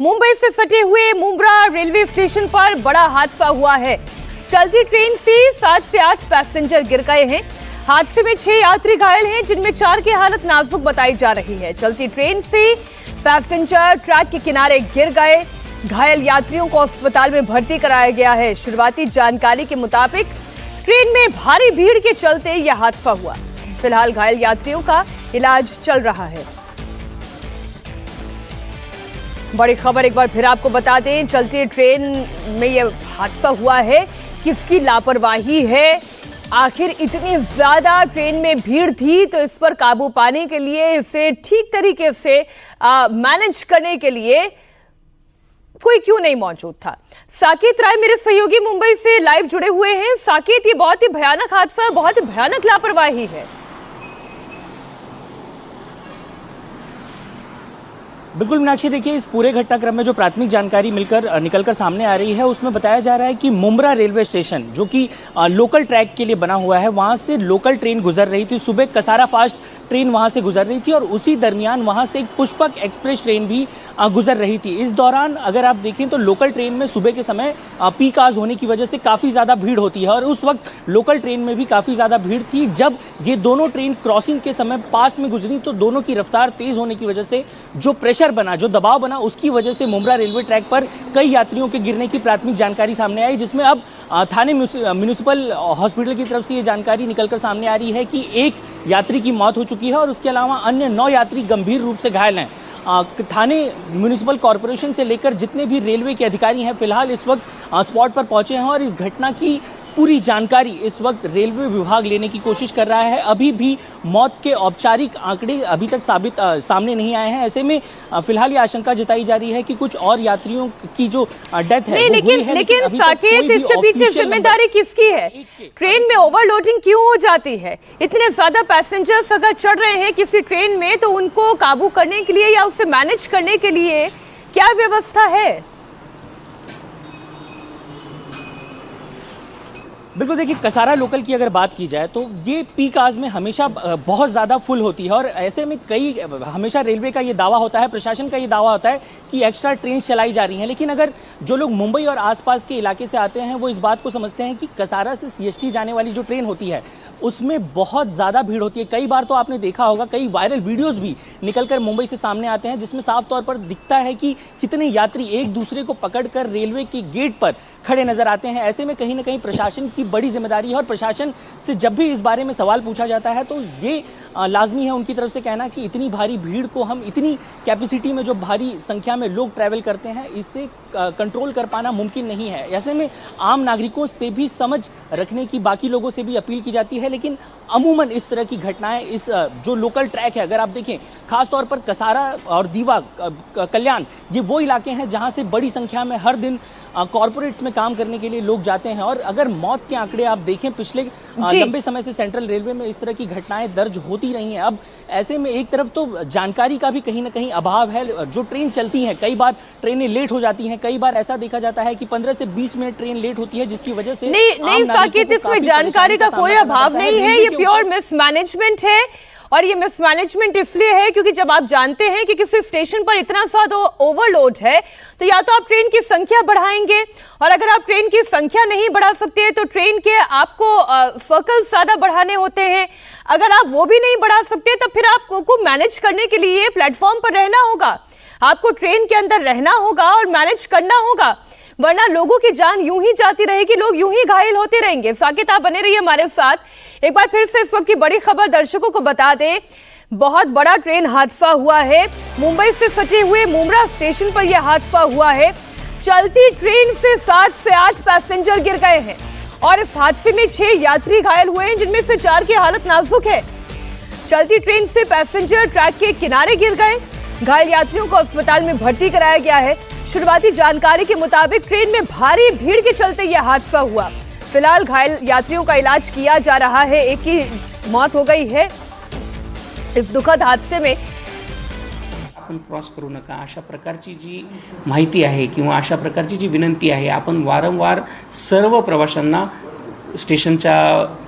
मुंबई से सटे हुए मुंब्रा रेलवे स्टेशन पर बड़ा हादसा हुआ है। चलती ट्रेन से 7 से 8 पैसेंजर गिर गए हैं। हादसे में 6 यात्री घायल हैं, जिनमें 4 की हालत नाजुक बताई जा रही है। चलती ट्रेन से पैसेंजर ट्रैक के किनारे गिर गए। घायल यात्रियों को अस्पताल में भर्ती कराया गया है। शुरुआती जानकारी के मुताबिक ट्रेन में भारी भीड़ के चलते यह हादसा हुआ। फिलहाल घायल यात्रियों का इलाज चल रहा है। बड़ी खबर एक बार फिर आपको बता दें, चलती ट्रेन में यह हादसा हुआ है। किसकी लापरवाही है? आखिर इतनी ज्यादा ट्रेन में भीड़ थी, तो इस पर काबू पाने के लिए, इसे ठीक तरीके से मैनेज करने के लिए कोई क्यों नहीं मौजूद था? साकेत राय मेरे सहयोगी मुंबई से लाइव जुड़े हुए हैं। साकेत, ये बहुत ही भयानक हादसा, बहुत ही भयानक लापरवाही है। बिल्कुल मीनाक्षी, देखिए इस पूरे घटनाक्रम में जो प्राथमिक जानकारी निकलकर सामने आ रही है, उसमें बताया जा रहा है कि मुंब्रा रेलवे स्टेशन, जो कि लोकल ट्रैक के लिए बना हुआ है, वहां से लोकल ट्रेन गुजर रही थी। सुबह कसारा फास्ट ट्रेन वहां से गुजर रही थी और उसी दरमियान वहां से एक पुष्पक एक्सप्रेस ट्रेन भी गुजर रही थी। इस दौरान अगर आप देखें तो लोकल ट्रेन में सुबह के समय पीक आवर्स होने की वजह से काफ़ी ज़्यादा भीड़ होती है और उस वक्त लोकल ट्रेन में भी काफ़ी ज़्यादा भीड़ थी। जब ये दोनों ट्रेन क्रॉसिंग के समय पास में गुजरी, तो दोनों की रफ्तार तेज़ होने की वजह से जो प्रेशर बना, जो दबाव बना, उसकी वजह से मुंब्रा रेलवे ट्रैक पर कई यात्रियों के गिरने की प्राथमिक जानकारी सामने आई, जिसमें अब थाने म्यूनिसिपल हॉस्पिटल की तरफ से ये जानकारी निकलकर सामने आ रही है कि एक यात्री की मौत हो चुकी है और उसके अलावा अन्य 9 यात्री गंभीर रूप से घायल हैं। थाने म्यूनिसिपल कॉरपोरेशन से लेकर जितने भी रेलवे के अधिकारी हैं, फिलहाल इस वक्त स्पॉट पर पहुंचे हैं और इस घटना की पूरी जानकारी इस वक्त रेलवे विभाग लेने की कोशिश कर रहा है। अभी भी मौत के औपचारिक आंकड़े अभी तक सामने नहीं आए हैं। ऐसे में फिलहाल ये आशंका जताई जा रही है कि कुछ और यात्रियों की जो डेथ है, लेकिन साकेत, इसके पीछे जिम्मेदारी किसकी है? ट्रेन में ओवरलोडिंग क्यों हो जाती है? इतने ज्यादा पैसेंजर्स अगर चढ़ रहे हैं किसी ट्रेन में, तो उनको काबू करने के लिए या उसे मैनेज करने के लिए क्या व्यवस्था है? बिल्कुल, देखिए कसारा लोकल की अगर बात की जाए तो ये पीक आवर्स में हमेशा बहुत ज़्यादा फुल होती है और ऐसे में हमेशा रेलवे का ये दावा होता है, प्रशासन का ये दावा होता है कि एक्स्ट्रा ट्रेन चलाई जा रही हैं। लेकिन अगर जो लोग मुंबई और आसपास के इलाके से आते हैं, वो इस बात को समझते हैं कि कसारा से CST जाने वाली जो ट्रेन होती है, उसमें बहुत ज़्यादा भीड़ होती है। कई बार तो आपने देखा होगा, कई वायरल वीडियोस भी निकलकर मुंबई से सामने आते हैं, जिसमें साफ तौर पर दिखता है कि कितने यात्री एक दूसरे को पकड़कर रेलवे के गेट पर खड़े नजर आते हैं। ऐसे में कहीं ना कहीं प्रशासन की बड़ी जिम्मेदारी है और प्रशासन से जब भी इस बारे में सवाल पूछा जाता है, तो ये लाजमी है उनकी तरफ से कहना कि इतनी भारी भीड़ को हम, इतनी कैपेसिटी में जो भारी संख्या में लोग ट्रैवल करते हैं, इससे कंट्रोल कर पाना मुमकिन नहीं है। ऐसे में आम नागरिकों से भी समझ रखने की, बाकी लोगों से भी अपील की जाती है। लेकिन अमूमन इस तरह की घटनाएं, इस जो लोकल ट्रैक है, अगर आप देखें खासतौर पर कसारा और दीवा, कल्याण, ये वो इलाके हैं जहां से बड़ी संख्या में हर दिन कॉर्पोरेट्स में काम करने के लिए लोग जाते हैं। और अगर मौत के आंकड़े आप देखें, पिछले लंबे समय से सेंट्रल रेलवे में इस तरह की घटनाएं दर्ज होती रही हैं। अब ऐसे में एक तरफ तो जानकारी का भी कहीं ना कहीं अभाव है। जो ट्रेन चलती हैं, कई बार ट्रेनें लेट हो जाती हैं, कई बार ऐसा देखा जाता है कि 15 से 20 मिनट ट्रेन लेट होती है, जिसकी वजह से नहीं साकेत, इसमें जानकारी का कोई अभाव नहीं है, ये प्योर मिसमैनेजमेंट है। और ये मिसमैनेजमेंट इसलिए है क्योंकि जब आप जानते हैं कि किसी स्टेशन पर इतना ज्यादा ओवरलोड है, तो या तो आप ट्रेन की संख्या बढ़ाएंगे, और अगर आप ट्रेन की संख्या नहीं बढ़ा सकते तो ट्रेन के आपको सर्कल्स ज्यादा बढ़ाने होते हैं। अगर आप वो भी नहीं बढ़ा सकते, तो फिर आपको मैनेज करने के लिए प्लेटफॉर्म पर रहना होगा, आपको ट्रेन के अंदर रहना होगा और मैनेज करना होगा, वरना लोगों की जान यूं ही जाती रहेगी, लोग यूं ही घायल होते रहेंगे। साकेत, आप बने रहिए हमारे साथ। एक बार फिर से इस वक्त की बड़ी खबर दर्शकों को बता दें, बहुत बड़ा ट्रेन हादसा हुआ है। मुंबई से सटे हुए मुंब्रा स्टेशन पर यह हादसा हुआ है। चलती ट्रेन से 7 से 8 पैसेंजर गिर गए हैं और इस हादसे में 6 यात्री घायल हुए हैं, जिनमें से 4 की हालत नाजुक है। चलती ट्रेन से पैसेंजर ट्रैक के किनारे गिर गए। घायल यात्रियों को अस्पताल में भर्ती कराया गया है। शुरुआती जानकारी के मुताबिक ट्रेन में भारी भीड़ के चलते यह हादसा हुआ। फिलहाल घायल यात्रियों का इलाज किया जा रहा है। एक की मौत हो गई है इस दुखद हादसे में। आपण क्रॉस करू नका, अशा प्रकारची जी माहिती आहे किंवा अशा प्रकारची जी विनंती आहे, आपण वारंवार सर्व प्रवाशांना स्टेशनच्या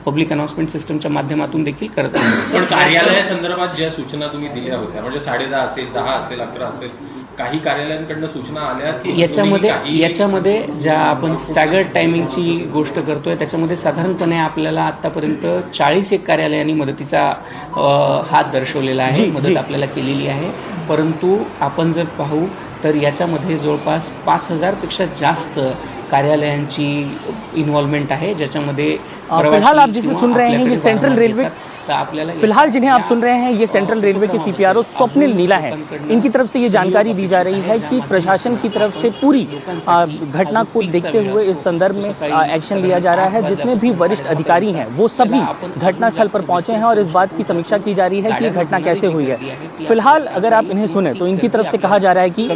पब्लिक अनाउन्समेंट सिस्टमच्या माध्यमातून देखील करत आहोत। पण कार्यालयासंदर्भात ज्या सूचना तुम्ही दिल्या होत्या, म्हणजे 10:30 असेल, 10 असेल, 11 असेल, काही कार्यालयांकडनं सूचना आल्या की याच्यामध्ये ज्या आपण स्टॅगर्ड टायमिंगची गोष्ट करतोय त्याच्यामध्ये साधारणपणे आपल्याला आतापर्यंत 41 कार्यालयांनी मदतीचा हात दर्शवलेला आहे, मदत आपल्याला केलेली आहे. परंतु आपण जर पाहू तर याच्यामध्ये जवळपास 5,000 पेक्षा जास्त कार्यालयांची इन्वॉल्वमेंट है, ज्याच्यामध्ये फिलहाल आप जिसे सुन रहे हैं ये सेंट्रल रेलवे, फिलहाल जिन्हें आप सुन रहे हैं ये सेंट्रल रेलवे के सीपीआरओ स्वप्निल नीला है. इनकी तरफ से ये जानकारी दी जा रही है कि प्रशासन की तरफ से पूरी घटना को देखते हुए इस संदर्भ में एक्शन लिया जा रहा है. जितने भी वरिष्ठ अधिकारी हैं वो सभी घटनास्थल पर पहुंचे हैं और इस बात की समीक्षा की जा रही है कि ये घटना कैसे हुई है. फिलहाल अगर आप इन्हें सुने तो इनकी तरफ से कहा जा रहा है कि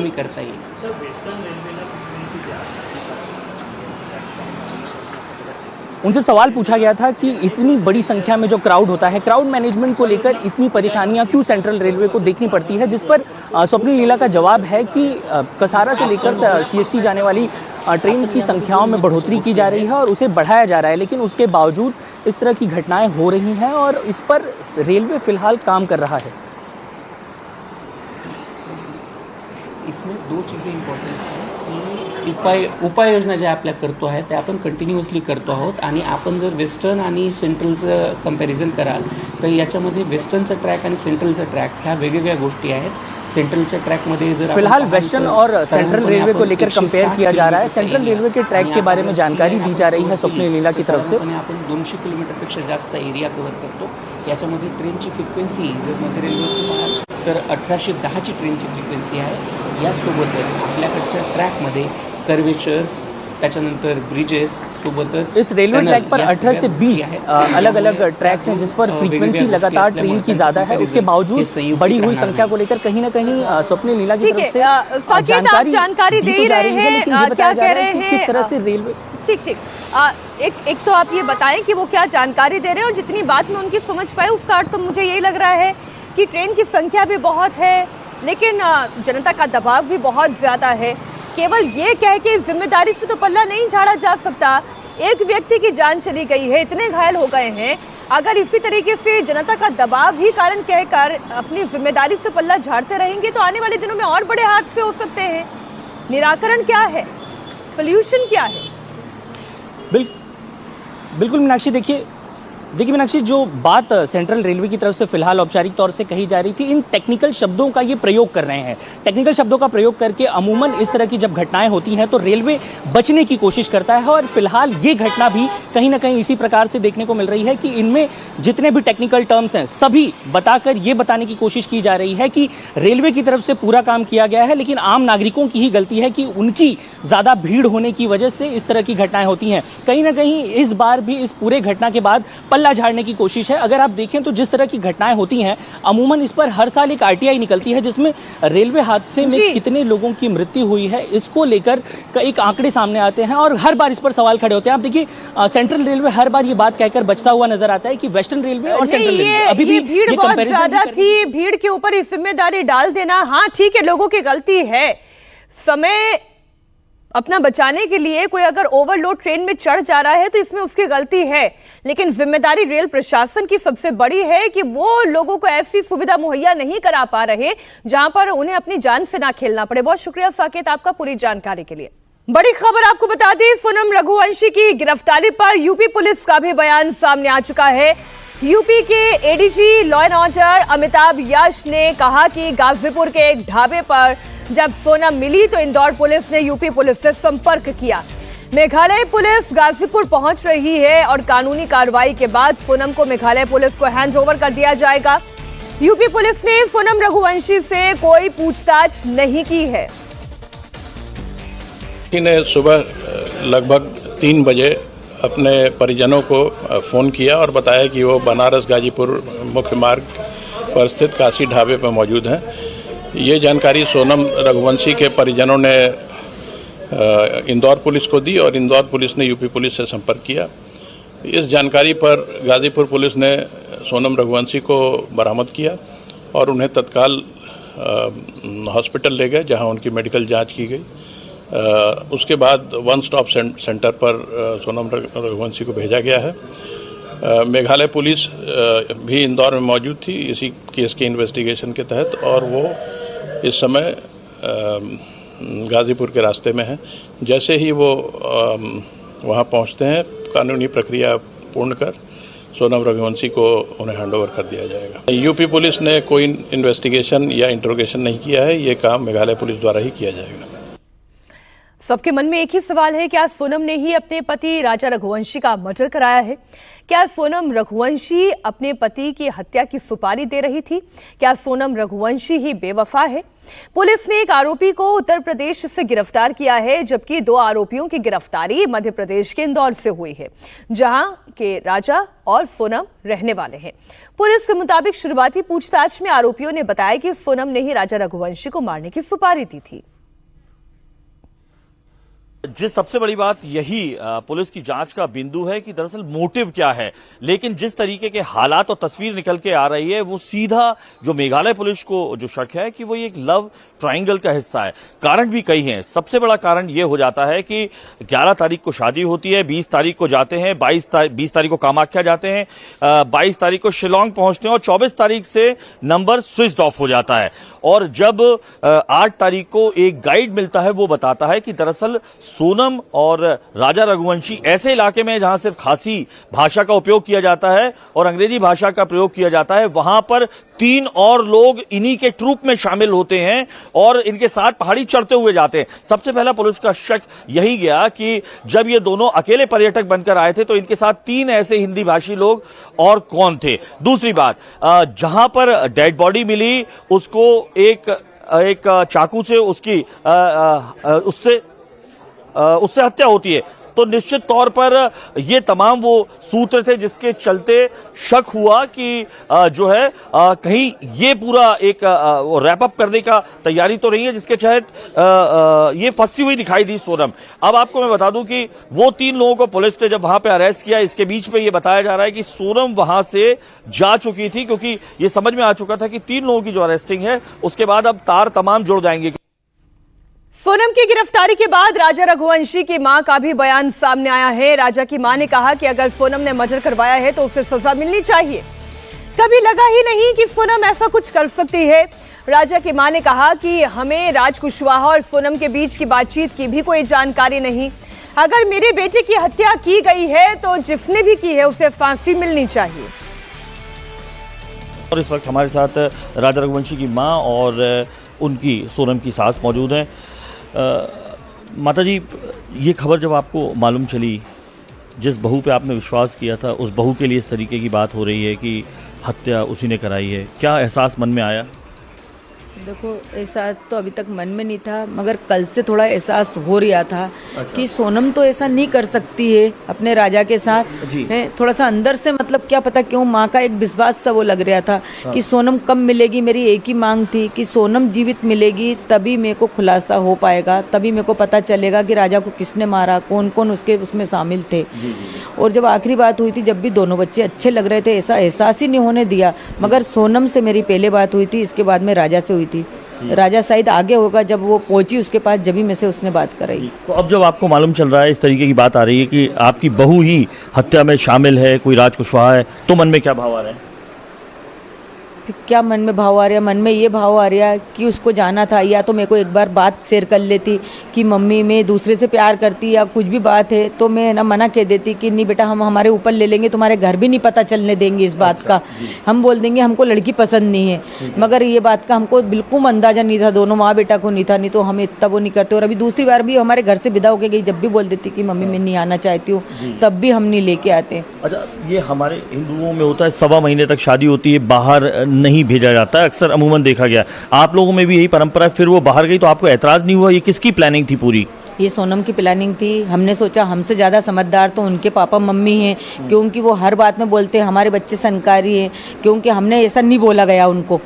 उनसे सवाल पूछा गया था कि इतनी बड़ी संख्या में जो क्राउड होता है, क्राउड मैनेजमेंट को लेकर इतनी परेशानियां क्यों सेंट्रल रेलवे को देखनी पड़ती है, जिस पर स्वप्निल नीला का जवाब है कि कसारा से लेकर सीएसटी जाने वाली ट्रेन की संख्याओं में बढ़ोतरी की जा रही है और उसे बढ़ाया जा रहा है, लेकिन उसके बावजूद इस तरह की घटनाएं हो रही हैं और इस पर रेलवे फिलहाल काम कर रहा है. इसमें दो चीज़ें इम्पॉर्टंट हैं की उपाययोजना ज्या आपल्या करतो आहे त्या आपण कंटिन्युअसली करतो आहोत. आणि आपण जर वेस्टर्न आणि सेंट्रलचं कंपॅरिझन कराल तर याच्यामध्ये वेस्टर्नचा ट्रॅक आणि सेंट्रलचा ट्रॅक ह्या वेगवेगळ्या गोष्टी आहेत. सेंट्रलच्या ट्रैकमध्ये जर फिलहाल वेस्टर्न और सेंट्रल रेलवे को लेकर कंपेयर किया जा रहा है. सेंट्रल रेलवे के ट्रैक के बारे में जानकारी दी जा रही है स्वप्निल नीला की तरफ से. आपण 200 किलोमीटरपेक्षा जास्त एरिया कव्हर करतो. याच्यामध्ये ट्रेनची फ्रिक्वेन्सी जर मध्य रेल्वेची पाहाल तर 1810ची ट्रेनची फ्रिक्वेन्सी आहे. यासोबतच आपल्याकडच्या ट्रॅकमध्ये कर्वेचर्स, त्याच्यानंतर ब्रिजेस सोबतच इस रेलवे ट्रैक पर 18 से 20 अलग अलग ट्रैक्स हैं जिस पर फ्रीक्वेंसी लगातार ट्रेन की ज्यादा है. उसके बावजूद बढ़ी हुई संख्या को लेकर कहीं ना कहीं स्वप्निल नीला की तरफ से जानकारी दे रहे हैं, क्या कह रहे हैं, किस तरह से रेलवे. ठीक एक तो आप ये बताएं कि वो क्या जानकारी दे रहे हैं और जितनी बात में उनकी समझ पाए उसका अर्थ तो मुझे यही लग रहा है कि ट्रेन की संख्या भी बहुत है लेकिन जनता का दबाव भी बहुत ज्यादा है. केवल ये कह के जिम्मेदारी से तो पल्ला नहीं झाड़ा जा सकता. एक व्यक्ति की जान चली गई है, इतने घायल हो गए हैं. अगर इसी तरीके से जनता का दबाव ही कारण कहकर अपनी जिम्मेदारी से पल्ला झाड़ते रहेंगे तो आने वाले दिनों में और बड़े हादसे हो सकते हैं. निराकरण क्या है, सोल्यूशन क्या है? बिल्कुल मीनाक्षी, देखिए मीनाक्षी, जो बात सेंट्रल रेलवे की तरफ से फिलहाल औपचारिक तौर से कही जा रही थी, इन टेक्निकल शब्दों का ये प्रयोग कर रहे हैं. टेक्निकल शब्दों का प्रयोग करके अमूमन इस तरह की जब घटनाएं होती हैं तो रेलवे बचने की कोशिश करता है और फिलहाल ये घटना भी कहीं ना कहीं इसी प्रकार से देखने को मिल रही है कि इनमें जितने भी टेक्निकल टर्म्स हैं सभी बताकर ये बताने की कोशिश की जा रही है कि रेलवे की तरफ से पूरा काम किया गया है, लेकिन आम नागरिकों की ही गलती है कि उनकी ज़्यादा भीड़ होने की वजह से इस तरह की घटनाएं होती हैं. कहीं ना कहीं इस बार भी इस पूरे घटना के बाद पल्ला झाड़ने की कोशिश है. अगर आप देखें तो जिस तरह की घटनाएं होती हैं अमूमन इस पर हर साल एक आरटीआई निकलती है जिसमें रेलवे हादसे में कितने लोगों की मृत्यु हुई है इसको लेकर एक आंकड़े सामने आते हैं और हर बार इस पर सवाल खड़े होते हैं. आप देखिए सेंट्रल रेलवे हर बार ये बात कहकर बचता हुआ नजर आता है कि वेस्टर्न रेलवे और सेंट्रल रेलवे अभी भी भीड़ बहुत ज्यादा थी. भीड़ के ऊपर इस जिम्मेदारी डाल देना, हाँ ठीक है, लोगों की गलती है. समय अपना बचाने के लिए कोई अगर ओवरलोड ट्रेन में चढ़ जा रहा है तो इसमें उसकी गलती है, लेकिन जिम्मेदारी रेल प्रशासन की सबसे बड़ी है कि वो लोगों को ऐसी सुविधा मुहैया नहीं करा पा रहे जहां पर उन्हें अपनी जान से ना खेलना पड़े. बहुत शुक्रिया साकेत आपका पूरी जानकारी के लिए. बड़ी खबर आपको बता दें, सोनम रघुवंशी की गिरफ्तारी पर यूपी पुलिस का भी बयान सामने आ चुका है. यूपी के ADG law and order Amitabh Yash ने कहा कि गाजीपुर के एक ढाबे पर जब सोनम मिली तो इंदौर पुलिस ने यूपी पुलिस से संपर्क किया. मेघालय पुलिस गाजीपुर पहुंच रही है और कानूनी कार्रवाई के बाद सोनम को मेघालय पुलिस को हैंडओवर कर दिया जाएगा. यूपी पुलिस ने सोनम रघुवंशी से कोई पूछताछ नहीं की है. ने सुबह लगभग 3 बजे अपने परिजनों को फ़ोन किया और बताया कि वो बनारस गाजीपुर मुख्य मार्ग पर स्थित काशी ढाबे पर मौजूद हैं. ये जानकारी सोनम रघुवंशी के परिजनों ने इंदौर पुलिस को दी और इंदौर पुलिस ने यूपी पुलिस से संपर्क किया. इस जानकारी पर गाजीपुर पुलिस ने सोनम रघुवंशी को बरामद किया और उन्हें तत्काल हॉस्पिटल ले गए जहां उनकी मेडिकल जांच की गई. उसके बाद वन स्टॉप सेंटर पर सोनम रघुवंशी को भेजा गया है. मेघालय पुलिस भी इंदौर में मौजूद थी इसी केस के इन्वेस्टिगेशन के तहत और वो इस समय गाज़ीपुर के रास्ते में है। जैसे ही वो वहाँ पहुँचते हैं, कानूनी प्रक्रिया पूर्ण कर सोनम रघुवंशी को उन्हें हैंडओवर कर दिया जाएगा। यूपी पुलिस ने कोई इन्वेस्टिगेशन या इंट्रोगेशन नहीं किया है, ये काम मेघालय पुलिस द्वारा ही किया जाएगा। सबके मन में एक ही सवाल है, क्या सोनम ने ही अपने पति राजा रघुवंशी का मर्डर कराया है? क्या सोनम रघुवंशी अपने पति की हत्या की सुपारी दे रही थी? क्या सोनम रघुवंशी ही बेवफा है? पुलिस ने एक आरोपी को उत्तर प्रदेश से गिरफ्तार किया है, जबकि 2 आरोपियों की गिरफ्तारी मध्य प्रदेश के इंदौर से हुई है, जहां के राजा और सोनम रहने वाले हैं। पुलिस के मुताबिक शुरुआती पूछताछ में आरोपियों ने बताया कि सोनम ने ही राजा रघुवंशी को मारने की सुपारी दी थी। जिस सबसे बड़ी बात यही पुलिस की जांच का बिंदु है कि दरअसल मोटिव क्या है, लेकिन जिस तरीके के हालात और तस्वीर निकल के आ रही है वो सीधा जो मेघालय पुलिस को जो शक है कि वो ये एक लव ट्रायंगल का हिस्सा है। कारण भी कई हैं। सबसे बड़ा कारण ये हो जाता है कि 11 तारीख को शादी होती है, 20 तारीख को जाते हैं, 20 तारीख को कामाख्या जाते हैं, 22 तारीख को शिलोंग पहुंचते हैं और 24 तारीख से नंबर स्विच ऑफ हो जाता है। और जब 8 तारीख को एक गाइड मिलता है, वो बताता है कि दरअसल सोनम और राजा रघुवंशी ऐसे इलाके में जहां सिर्फ खासी भाषा का उपयोग किया जाता है और अंग्रेजी भाषा का प्रयोग किया जाता है, वहां पर 3 और लोग इन्हीं के ट्रूप में शामिल होते हैं और इनके साथ पहाड़ी चढ़ते हुए जाते हैं। सबसे पहला पुलिस का शक यही गया कि जब ये दोनों अकेले पर्यटक बनकर आए थे तो इनके साथ 3 ऐसे हिंदी भाषी लोग और कौन थे। दूसरी बात, जहां पर डेड बॉडी मिली उसको एक चाकू से उससे हत्या होती है, तो निश्चित तौर पर ये तमाम वो सूत्र थे जिसके चलते शक हुआ कि जो है कहीं ये पूरा एक रैप अप करने का तैयारी तो नहीं है, जिसके तहत ये फंसी हुई दिखाई दी सोनम। अब आपको मैं बता दूं कि वो 3 लोगों को पुलिस ने जब वहां पे अरेस्ट किया, इसके बीच में ये बताया जा रहा है कि सोनम वहां से जा चुकी थी, क्योंकि ये समझ में आ चुका था कि 3 लोगों की जो अरेस्टिंग है उसके बाद अब तार तमाम जुड़ जाएंगे। सोनम की गिरफ्तारी के बाद राजा रघुवंशी की मां का भी बयान सामने आया है। राजा की मां ने कहा कि अगर सोनम ने मर्डर करवाया है तो उसे सजा मिलनी चाहिए। कभी लगा ही नहीं कि सोनम ऐसा कुछ कर सकती है। राजा की मां ने कहा कि हमें राज कुशवाहा और सोनम के बीच की बातचीत की भी कोई जानकारी नहीं। अगर मेरे बेटे की हत्या की गई है तो जिसने भी की है उसे फांसी मिलनी चाहिए। और इस वक्त हमारे साथ राजा रघुवंशी की मां और उनकी सोनम की सास मौजूद हैं। माता जी, ये खबर जब आपको मालूम चली, जिस बहू पे आपने विश्वास किया था, उस बहू के लिए इस तरीके की बात हो रही है कि हत्या उसी ने कराई है, क्या एहसास मन में आया? देखो, एहसास तो अभी तक मन में नहीं था, मगर कल से थोड़ा एहसास हो रहा था। अच्छा। कि सोनम तो ऐसा नहीं कर सकती है अपने राजा के साथ है। थोड़ा सा अंदर से मतलब क्या पता क्यों माँ का एक विश्वास सा वो लग रहा था। हाँ। कि सोनम कब मिलेगी। मेरी एक ही मांग थी कि सोनम जीवित मिलेगी तभी मेरे को खुलासा हो पाएगा, तभी मेरे को पता चलेगा कि राजा को किसने मारा, कौन कौन उसके उसमें शामिल थे। और जब आखिरी बात हुई थी, जब भी दोनों बच्चे अच्छे लग रहे थे, ऐसा एहसास ही नहीं होने दिया। मगर सोनम से मेरी पहले बात हुई थी, इसके बाद में राजा से हुई थी। राजा शायद आगे होगा, जब वो पहुंची उसके पास, जब में से उसने बात कराई। तो अब जब आपको मालूम चल रहा है, इस तरीके की बात आ रही है कि आपकी बहू ही हत्या में शामिल है, कोई राज कुशवाहा है, तो मन में क्या भाव आ रहा है? क्या मन में भाव आ रहा है? मन में ये भाव आ रहा है कि उसको जाना था, या तो मेरे को एक बार बात शेयर कर लेती कि मम्मी मैं दूसरे से प्यार करती या कुछ भी बात है, तो मैं ना मना कह देती कि नहीं बेटा, हम हमारे ऊपर ले लेंगे, तुम्हारे घर भी नहीं पता चलने देंगे इस बात का। हम बोल देंगे हमको लड़की पसंद नहीं है। मगर ये बात का हमको बिल्कुल अंदाजा नहीं था, दोनों माँ बेटा को नहीं था, नहीं तो हम इतना वो नहीं करते। और अभी दूसरी बार भी हमारे घर से विदा होके गई, जब भी बोल देती कि मम्मी मैं नहीं आना चाहती हूँ, तब भी हम नहीं लेके आते। अच्छा, ये हमारे हिंदुओं में होता है, 1.25 महीने तक शादी होती है, बाहर नहीं भेजा जाता है, अक्सर अमूमन देखा गया। आप लोगों में भी यही परंपरा है? फिर वो बाहर गई तो आपको ऐतराज नहीं हुआ? ये किसकी प्लानिंग थी पूरी? ये सोनम की प्लानिंग थी। हमने सोचा हमसे ज़्यादा समझदार तो उनके पापा मम्मी हैं, क्योंकि वो हर बात में बोलते हैं हमारे बच्चे संस्कारी हैं। क्योंकि हमने ऐसा नहीं बोला गया उनको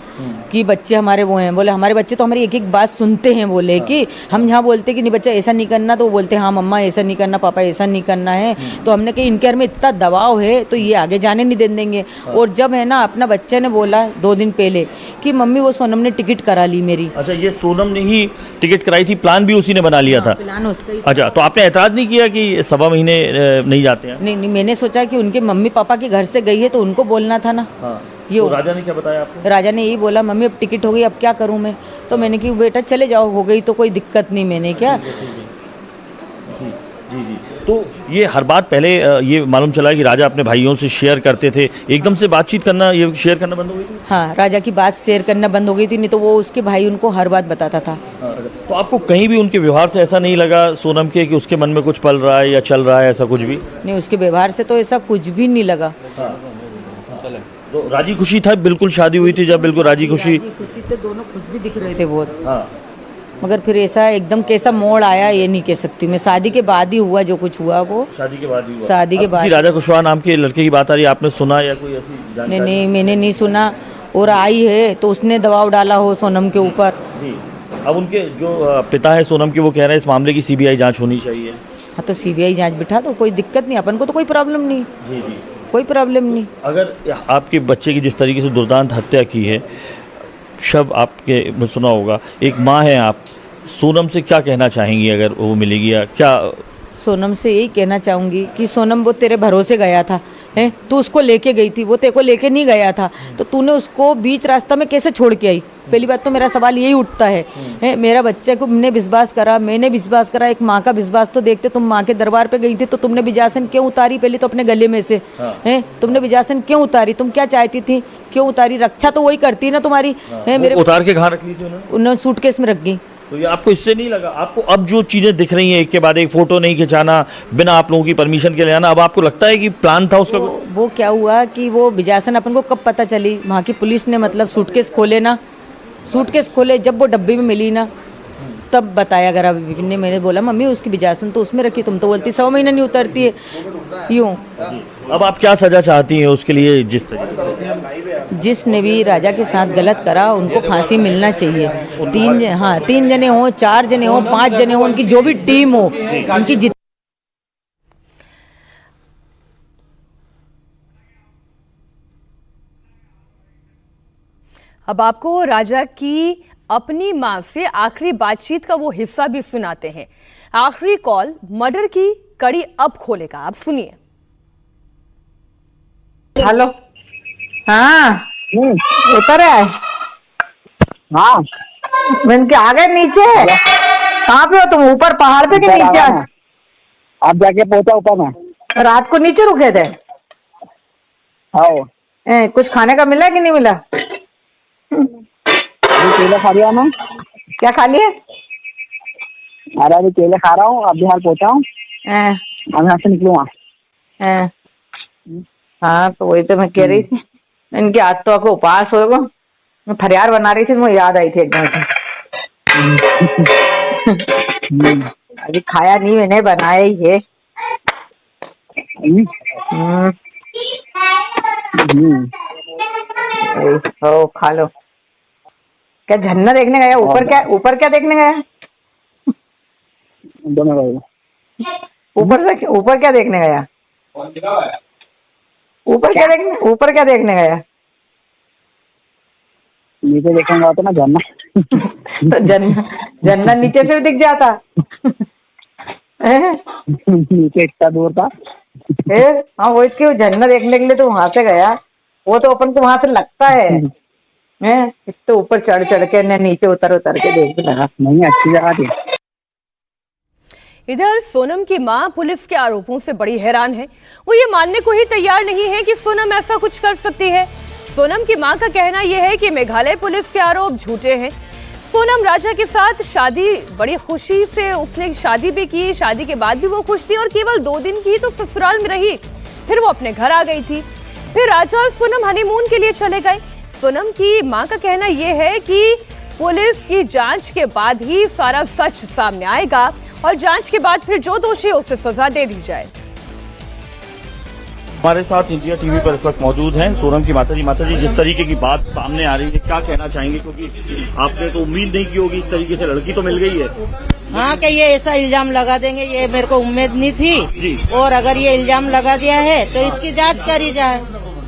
कि बच्चे हमारे वो हैं, बोले हमारे बच्चे तो हमारी एक एक बात सुनते हैं। बोले कि हम यहाँ बोलते कि नहीं बच्चा ऐसा नहीं करना, तो वो बोलते हाँ मम्मा ऐसा नहीं करना, पापा ऐसा नहीं करना है। तो हमने कहा इनके घर में इतना दबाव है तो ये आगे जाने नहीं देंगे। और जब है ना अपना बच्चे ने बोला 2 दिन पहले कि मम्मी वो सोनम ने टिकट करा ली मेरी। अच्छा, ये सोनम ने ही टिकट कराई थी, प्लान भी उसी ने बना लिया था? प्लान उसका ही। अच्छा, तो आपने ऐतराज नहीं किया कि 1.25 महीने नहीं जाते हैं? नहीं, मैंने सोचा कि उनके मम्मी पापा के घर से गई है तो उनको बोलना था ना। हाँ। ये तो राजा ने क्या बताया आपको? राजा ने यही बोला मम्मी अब टिकट हो गई, अब क्या करूं मैं? तो मैंने कि बेटा चले जाओ, हो गई तो कोई दिक्कत नहीं। मैंने क्या जी जी जी। तो ये हर बात पहले ये मालूम चला कि राजा अपने भाइयों से शेयर करते थे, एकदम से बातचीत करना, ये शेयर करना बंद हो गई थी? हाँ, राजा की बात शेयर करना बंद हो गई थी, नहीं तो वो उसके भाई उनको हर बात बताता था। तो आपको कहीं भी उनके व्यवहार से ऐसा नहीं लगा सोनम के कि उसके मन में कुछ पल रहा है या चल रहा है, ऐसा कुछ भी? नहीं, उसके व्यवहार से तो ऐसा कुछ भी नहीं लगा। तो राजी खुशी था, बिल्कुल शादी हुई थी जब, बिल्कुल राजी खुशी। खुशी तो दोनों खुश भी दिख रहे थे बहुत। हाँ। मगर फिर ऐसा एकदम कैसा मोड़ आया ये नहीं कह सकती मैं। शादी के बाद ही हुआ जो कुछ हुआ, वो शादी के बाद ही हुआ। शादी के अब बाद। किसी राजा कुशवाहा नाम के लड़के की बात आ रही है, आपने सुना या कोई ऐसी जानकारी? नहीं नहीं, मैंने नहीं सुना। और आई है तो उसने दबाव डाला हो सोनम के ऊपर। जी। अब उनके जो पिता है सोनम के, वो कह रहे हैं इस मामले की सीबीआई जांच होनी चाहिए। हाँ, तो सीबीआई जांच बिठा दो, कोई दिक्कत नहीं, अपन को तो कोई प्रॉब्लम नहीं। जी जी। कोई प्रॉब्लम नहीं। अगर आपके बच्चे की जिस तरीके से दुर्दांत हत्या की है, शव आपके सुना होगा, एक माँ है आप, सोनम से क्या कहना चाहेंगी अगर वो मिलेगी, या क्या? सोनम से यही कहना चाहूंगी कि सोनम वो तेरे भरोसे गया था, हैं? तू उसको लेके गई थी, वो तेरे को लेके नहीं गया था, तो तूने उसको बीच रास्ता में कैसे छोड़ के आई? पहली बात तो मेरा सवाल यही उठता है। मेरा बच्चे को हमने विश्वास करा, मैंने विश्वास करा, एक माँ का विश्वास तो देखते। तुम माँ के दरबार पे गई थी तो तुमने विजासन क्यों उतारी? पहले तो अपने गले में से हैं, तुमने विजासन क्यों उतारी? तुम क्या चाहती थी, क्यों उतारी? रक्षा तो वही करती है ना तुम्हारी। मेरे उतार के कहाँ रख ली थी उन्होंने सूटकेस में रख गई। तो ये आपको इससे नहीं लगा? आपको अब जो चीजें दिख रही हैं, एक के बाद एक, फोटो नहीं खिंचाना, बिना आप लोगों की परमिशन के ले आना, अब आपको लगता है कि प्लान था उसका? वो क्या हुआ कि वो विजासन अपन को कब पता चली? वहाँ की पुलिस ने मतलब सूटकेस खोले ना, सूटकेस खोले जब वो डब्बे में मिली ना, तब बताया। अगर विपिन ने, मैंने बोला मम्मी उसकी विजासन तो उसमें रखी, तुम तो बोलती 100 महीना नहीं उतरती है यूं। अब आप क्या सजा चाहती हैं उसके लिए? जिस तरीके से जिसने भी राजा के साथ गलत करा उनको फांसी मिलना चाहिए। 3 जने हो, 4 जने हो, 5 जने हो, उनकी जो भी टीम हो, उनकी अब आपको राजा की अपनी मां से आखिरी बातचीत का वो हिस्सा भी सुनाते हैं। आखिरी कॉल मर्डर की कड़ी अब खोलेगा, आप सुनिए। हेलो। हाँ, उतर है। हाँ, मैंने क्या आ गए नीचे? कहाँ पे हो तुम? ऊपर पहाड़ पे के नीचे? आप जाके पहुंचा ऊपर में। रात को नीचे रुके थे? हाँ। कुछ खाने का मिला कि नहीं मिला? केले खा लिया मैं। क्या खा लिए? अरे अभी केले खा रहा हूँ, अब बिहार पहुंचा हूँ, अब यहाँ से निकलूंगा। हाँ, तो वही तो मैं कह रही थी, इनके आज तो आपको उपवास होगा। मैं फरियाद बना रही थी, मुझे याद आई थी एकदम से। अभी खाया नहीं, मैंने बनाया ही है। ओ, खा लो। क्या झरना देखने गया? ऊपर क्या देखने गया? ऊपर क्या देखने गया? ऊपर क्या देखने गया? नीचे देखने तो ना झरना। तो झरना नीचे से दिख जाता। नीचे इतना दूर था। हाँ, वो इसके झरना देखने के लिए तो वहां से गया। वो तो अपन को वहां से लगता है, तो ऊपर चढ़ के नीचे उतर के देख लगा। नहीं, अच्छी जगह थी। इधर सोनम की मां पुलिस के आरोपों से बड़ी हैरान है। वो ये मानने को ही तैयार नहीं है कि सोनम ऐसा कुछ कर सकती है। सोनम की मां का कहना यह है कि मेघालय पुलिस के आरोप झूठे हैं। सोनम राजा के साथ शादी बड़ी खुशी से उसने शादी भी की, शादी के बाद भी वो खुश थी और केवल 2 दिन की तो ससुराल में रही, फिर वो अपने घर आ गई थी। फिर राजा और सोनम हनीमून के लिए चले गए। सोनम की मां का कहना यह है कि पुलिस की जांच के बाद ही सारा सच सामने आएगा और जांच के बाद फिर जो दोषी है उसे सजा दे दी जाए। हमारे साथ इंडिया टीवी पर इस वक्त मौजूद हैं सोनम की माताजी। माताजी, जिस तरीके की बात सामने आ रही है, क्या कहना चाहेंगे? क्योंकि आपने तो उम्मीद नहीं की होगी इस तरीके से, लड़की तो मिल गई है। हाँ, कि ये ऐसा इल्जाम लगा देंगे, ये मेरे को उम्मीद नहीं थी जी। और अगर ये इल्जाम लगा दिया है तो इसकी जांच करी जाए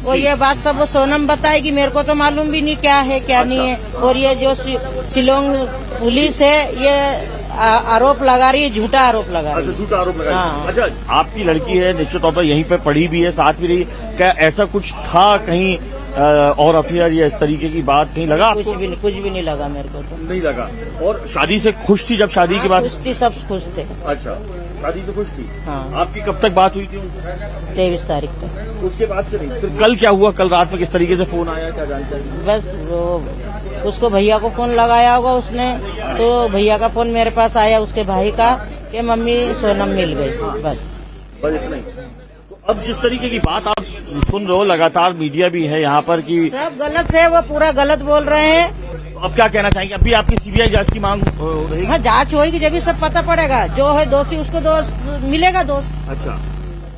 और ये बात सब वो सोनम बताएगी। मेरे को तो मालूम भी नहीं क्या है क्या नहीं है। और ये जो शिलोंग पुलिस है, ये आरोप लगा रही है, झूठा आरोप लगा रही है। झूठा आरोप लगा रही है। हाँ। अच्छा, आपकी लड़की है, निश्चित तौर पर यहीं पे पढ़ी भी है, साथ भी रही, क्या ऐसा कुछ था कहीं और अफेयर या इस तरीके की बात नहीं लगा आपको? कुछ भी नहीं लगा मेरे को तो। नहीं लगा। और शादी से खुश थी जब शादी के बाद? खुश थी, सब खुश थे। अच्छा, शादी से खुश थी। हाँ। आपकी कब तक बात हुई थी उनसे? 23 तारीख तक। उसके बाद से नहीं? फिर कल क्या हुआ? कल रात में किस तरीके से फोन आया, क्या जानकारी? बस वो उसको भैया को फोन लगाया होगा उसने, तो भैया का फोन मेरे पास आया उसके भाई का कि मम्मी सोनम मिल गई। बस इतना ही। तो अब जिस तरीके की बात आप सुन रहे हो, लगातार मीडिया भी है यहाँ पर कि सब गलत है, वो पूरा गलत बोल रहे हैं। तो अब क्या कहना चाहेंगे? अभी आपकी सीबीआई जांच की मांग रहेगी? हाँ, जांच होगी जब भी सब पता पड़ेगा। जो है दोषी उसको दोष मिलेगा, दोष अच्छा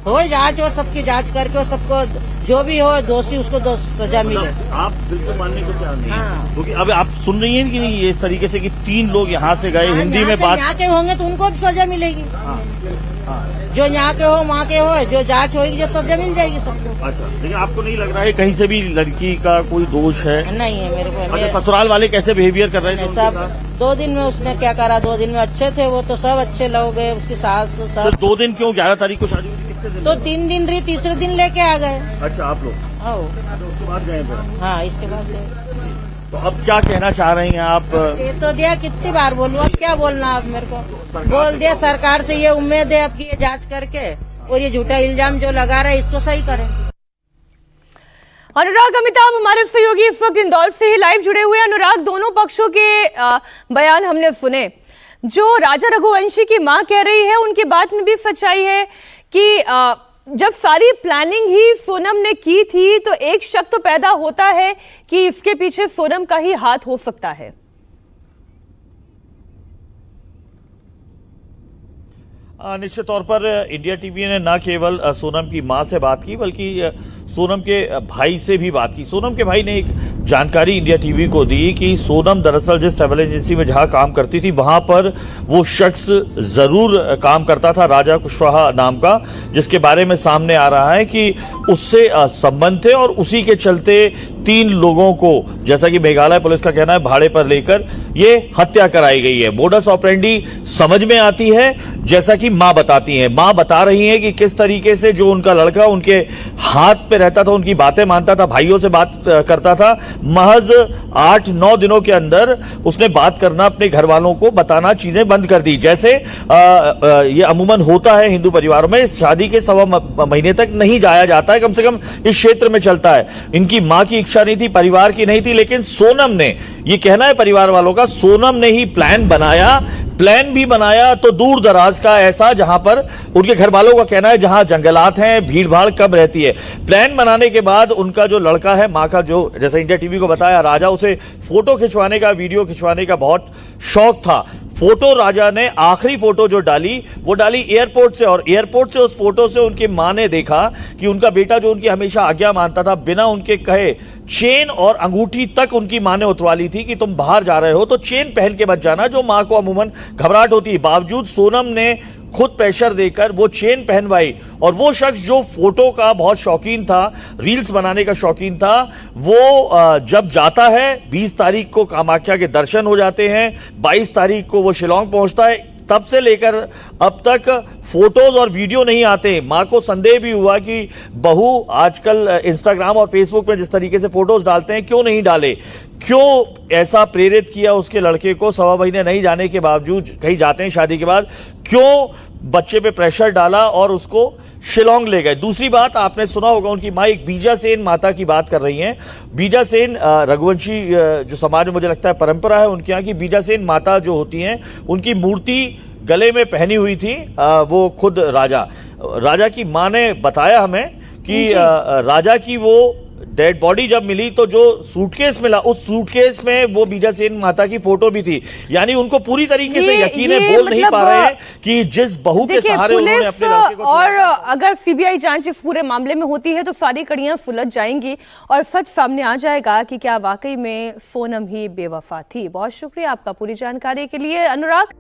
हो जांच और सबकी जांच करके और सबको जो भी हो दोषी उसको सजा मिले। आप बिल्कुल मानने को तैयार नहीं? हाँ। क्योंकि अब आप सुन रही हैं कि नहीं, ये इस तरीके से कि 3 लोग यहाँ से गए, हिंदी में बात, यहाँ के होंगे तो उनको भी सजा मिलेगी। हाँ, हाँ। जो यहाँ के हो वहाँ के हो, जो जांच होगी जो सजा मिल जाएगी सबको। अच्छा, लेकिन आपको नहीं लग रहा है कहीं से भी लड़की का कोई दोष है? नहीं है मेरे को। अच्छा, ससुराल वाले कैसे बिहेवियर कर रहे हैं? सब 2 दिन में उसने क्या करा, 2 दिन में अच्छे थे वो तो, सब अच्छे लोग गए, उसकी सास सब। 2 दिन क्यों? 11 तारीख को शादी हुई, कितने दिन? तो 3 दिन रही, तीसरे दिन लेके आ गए। अच्छा, आप लोग? हाँ, उसके बाद गए फिर? हाँ, इसके बाद गए। तो अब क्या कहना चाह रही हैं आप? ये तो दिया, कितनी बार बोलूं, अब क्या बोलना आप मेरे को? बोल दिया, सरकार से ये उम्मीद है अब की ये जांच करके और ये झूठा इल्जाम जो लगा रहा है इसको सही करें। अनुराग अमिताभ हमारे सहयोगी इस वक्त इंदौर से ही लाइव जुड़े हुए हैं। अनुराग, दोनों पक्षों के बयान हमने सुने। जो राजा रघुवंशी की मां कह रही है उनकी बात में भी सच्चाई है कि जब सारी प्लानिंग ही सोनम ने की थी तो एक शक तो पैदा होता है कि इसके पीछे सोनम का ही हाथ हो सकता है। निश्चित तौर पर इंडिया टीवी ने न केवल सोनम की मां से बात की बल्कि सोनम के भाई से भी बात की। सोनम के भाई ने एक जानकारी इंडिया टीवी को दी कि सोनम दरअसल जिस ट्रैवल एजेंसी में जहां काम करती थी वहां पर वो शख्स जरूर काम करता था, राजा कुशवाहा नाम का, जिसके बारे में सामने आ रहा है कि उससे संबंध थे और उसी के चलते 3 लोगों को, जैसा कि मेघालय पुलिस का कहना है, भाड़े पर लेकर ये हत्या कराई गई है। मोडस ऑपरेंडी समझ में आती है, जैसा कि मां बताती हैं। मां बता रही हैं कि किस तरीके से जो उनका लड़का उनके हाथ पे रहता था, उनकी बातें मानता था, भाइयों से बात करता था, महज 8-9 दिनों के अंदर उसने बात करना, अपने घर वालों को बताना, चीजें बंद कर दी। जैसे ये अमूमन होता है हिंदू परिवारों में, शादी के 1.25 महीने तक नहीं जाया जाता है, कम से कम इस क्षेत्र में चलता है। इनकी मां की इच्छा नहीं थी, परिवार की नहीं थी, लेकिन सोनम ने, ये कहना है परिवार वालों का, सोनम ने ही प्लान भी बनाया तो दूर दराज का, ऐसा जहां पर उनके घर वालों का कहना है जहां जंगलात हैं, भीड़ भाड़ कम रहती है। प्लान बनाने के बाद उनका जो लड़का है, मां का जो, जैसा इंडिया टीवी को बताया, राजा, उसे फोटो खिंचवाने का, वीडियो खिंचवाने का बहुत शौक था। फोटो राजा ने, आखिरी फोटो जो डाली वो डाली एयरपोर्ट से, और एयरपोर्ट से उस फोटो से उनकी मां ने देखा कि उनका बेटा, जो उनकी हमेशा आज्ञा मानता था, बिना उनके कहे चेन और अंगूठी तक उनकी मां ने उतरवा ली थी कि तुम बाहर जा रहे हो तो चेन पहन के मत जाना, जो मां को अमूमन घबराहट होती है। बावजूद सोनम ने खुद प्रेशर देकर वो चेन पहनवाई, और वो शख्स जो फोटो का बहुत शौकीन था, रील्स बनाने का शौकीन था, वो जब जाता है, 20 तारीख को कामाख्या के दर्शन हो जाते हैं, 22 तारीख को वो शिलोंग पहुंचता है, तब से लेकर अब तक फोटोज और वीडियो नहीं आते। मां को संदेह भी हुआ कि बहू आजकल इंस्टाग्राम और फेसबुक में जिस तरीके से फोटोज डालते हैं, क्यों नहीं डाले, क्यों ऐसा प्रेरित किया उसके लड़के को, 1.25 महीने नहीं जाने के बावजूद, कहीं जाते हैं शादी के बाद, क्यों बच्चे पे प्रेशर डाला और उसको शिलोंग ले गए। दूसरी बात, आपने सुना होगा उनकी मां एक बीजा सेन माता की बात कर रही हैं। बीजा सेन रघुवंशी जो समाज में मुझे लगता है परंपरा है उनके यहाँ की, बीजा सेन माता जो होती हैं, उनकी मूर्ति गले में पहनी हुई थी वो खुद राजा की मां ने बताया हमें कि राजा की वो डेड बॉडी जब मिली तो जो सूटकेस मिला, उस सूटकेस में वो बीजा सेन माता की फोटो भी थी। यानी उनको पूरी तरीके से यकीन है, बोल नहीं पा रहे हैं कि जिस बहू के सहारे उन्होंने अपने लड़के को, और अगर सीबीआई जांच इस पूरे मामले में होती है तो सारी कड़ियां सुलझ जाएंगी और सच सामने आ जाएगा कि क्या वाकई में सोनम ही बेवफा थी। बहुत शुक्रिया आपका पूरी जानकारी के लिए अनुराग।